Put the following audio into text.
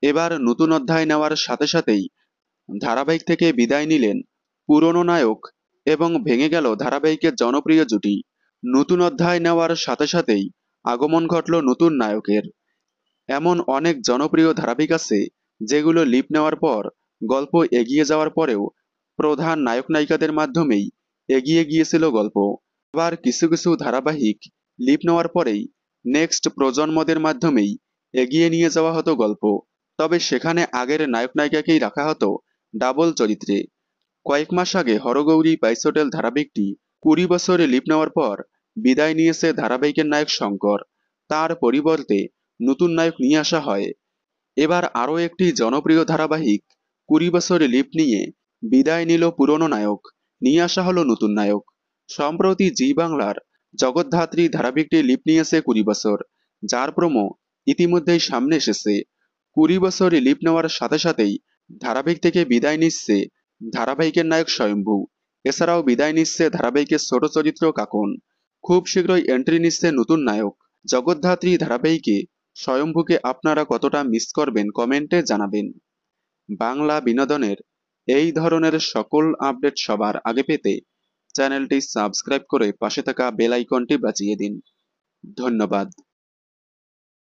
এবার নতুন অধ্যায় নেওয়ার সাথে সাথেই ধারাবাহিক থেকে বিদায় নিলেন পুরনো নায়ক এবং ভেঙে গেল ধারাবাহিকের জনপ্রিয় জুটি। নতুন অধ্যায় নেওয়ার সাথে সাথেই আগমন ঘটল নতুন নায়কের। এমন অনেক জনপ্রিয় ধারাবাহিক আছে যেগুলো লিপ নেওয়ার পর গল্প এগিয়ে যাওয়ার পরেও প্রধান নায়ক নায়িকাদের মাধ্যমেই এগিয়ে গিয়েছিল গল্প। আবার কিছু কিছু ধারাবাহিক লিপ নেওয়ার পরেই নেক্সট প্রজন্মদের মাধ্যমেই এগিয়ে নিয়ে যাওয়া হতো গল্প, তবে সেখানে আগের নায়ক নায়িকাকেই রাখা হতো ডাবল চরিত্রে। কয়েক মাস আগে হরগৌরী বাইশ হোটেল ধারাবাহিকটি 20 বছরে লিপ নেওয়ার পর বিদায় নিয়েছে ধারাবাহিকের নায়ক শঙ্কর। তার পরিবর্তে নতুন নায়ক নিয়ে আসা হয়। এবার আরও একটি জনপ্রিয় ধারাবাহিক 20 বছরে লিপ নিয়ে বিদায় নিল পুরনো নায়ক, নিয়ে আসা হলো নতুন নায়ক। সম্প্রতি জি বাংলার জগদ্ধাত্রী ধারাবাহিকটি লিপ নিয়েছে 20 বছর, যার প্রোমো ইতিমধ্যেই সামনে এসেছে। 20 বছরে লিপ নেওয়ার সাথে সাথেই ধারাবাহিক থেকে বিদায় নিচ্ছে ধারাবাহিকের নায়ক স্বয়ম্ভু। এছাড়াও বিদায় নিচ্ছে ধারাবাহিকের ছোট চরিত্র কাকন। খুব শীঘ্রই এন্ট্রি নিচ্ছে নতুন নায়ক। জগদ্ধাত্রী ধারাবাহিকে স্বয়ম্ভুকে আপনারা কতটা মিস করবেন কমেন্টে জানাবেন। বাংলা বিনোদনের এই ধরনের সকল আপডেট সবার আগে পেতে চ্যানেলটি সাবস্ক্রাইব করে পাশে থাকা বেল আইকনটি বাজিয়ে দিন। ধন্যবাদ।